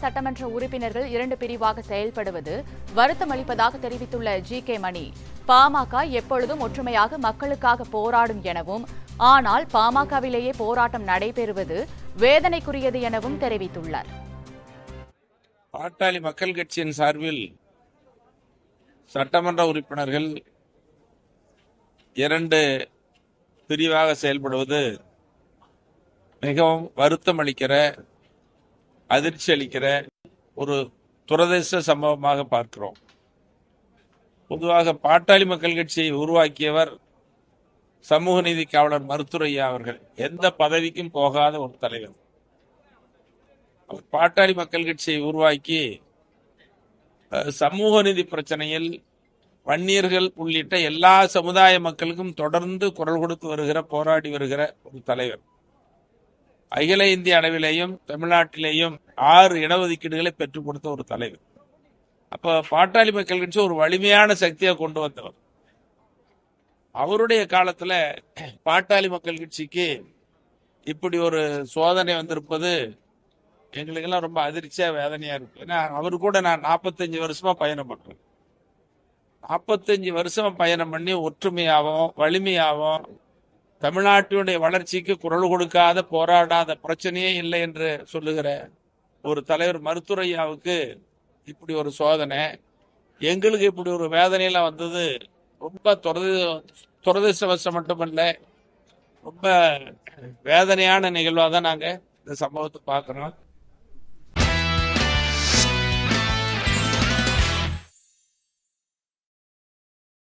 சட்டமன்ற உறுப்பினர்கள் 2 பிரிவாக செயல்படுவது வருத்தமளிப்பதாக தெரிவித்துள்ள ஜி.கே. மணி, பாமக எப்பொழுதும் ஒற்றுமையாக மக்களுக்காக போராடும் எனவும், ஆனால் பாமகவிலேயே போராட்டம் நடைபெறுவது வேதனைக்குரியது எனவும் தெரிவித்துள்ளார். பாட்டாளி மக்கள் கட்சியின் சார்பில் சட்டமன்ற உறுப்பினர்கள் 2 பிரிவாக செயல்படுவது மிகவும் வருத்தம் அளிக்கிற, அதிர்ச்சி அளிக்கிற ஒரு துரதிர்ஷ்ட சம்பவமாக பார்க்கிறோம். பொதுவாக பாட்டாளி மக்கள் கட்சியை உருவாக்கியவர் சமூக நீதி காவலர் மருத்துரையா அவர்கள். எந்த பதவிக்கும் போகாத ஒரு தலைவர். அவர் பாட்டாளி மக்கள் கட்சியை உருவாக்கி சமூக நீதி பிரச்சனையில் வன்னியர்கள் உள்ளிட்ட எல்லா சமுதாய மக்களுக்கும் தொடர்ந்து குரல் கொடுத்து வருகிற, போராடி வருகிற ஒரு தலைவர். அகில இந்திய அளவிலேயும் தமிழ்நாட்டிலேயும் 6 இடஒதுக்கீடுகளை பெற்றுக் கொடுத்த ஒரு தலைவர். அப்ப பாட்டாளி மக்கள் கட்சி ஒரு வலிமையான சக்தியை கொண்டு வந்தவர். அவருடைய காலத்துல பாட்டாளி மக்கள் கட்சிக்கு இப்படி ஒரு சோதனை வந்திருப்பது எங்களுக்கெல்லாம் ரொம்ப அதிர்ச்சியா, வேதனையா இருக்கு. ஏன்னா அவரு கூட நான் 45 வருஷமா பயணம் பண்றேன். 45 வருஷமா பயணம் பண்ணி ஒற்றுமையாகவும் வலிமையாகவும் தமிழ்நாட்டினுடைய வளர்ச்சிக்கு குரல் கொடுக்காத, போராடாத பிரச்சனையே இல்லை என்று சொல்லுகிற ஒரு தலைவர் மருத்துரையாவுக்கு இப்படி ஒரு சோதனை, எங்களுக்கு இப்படி ஒரு வேதனையில வந்தது ரொம்ப துரதிர்ஷ்டவசம் மட்டுமல்ல, ரொம்ப வேதனையான நிகழ்வாக தான் நாங்க இந்த சம்பவத்தை பார்க்கிறோம்.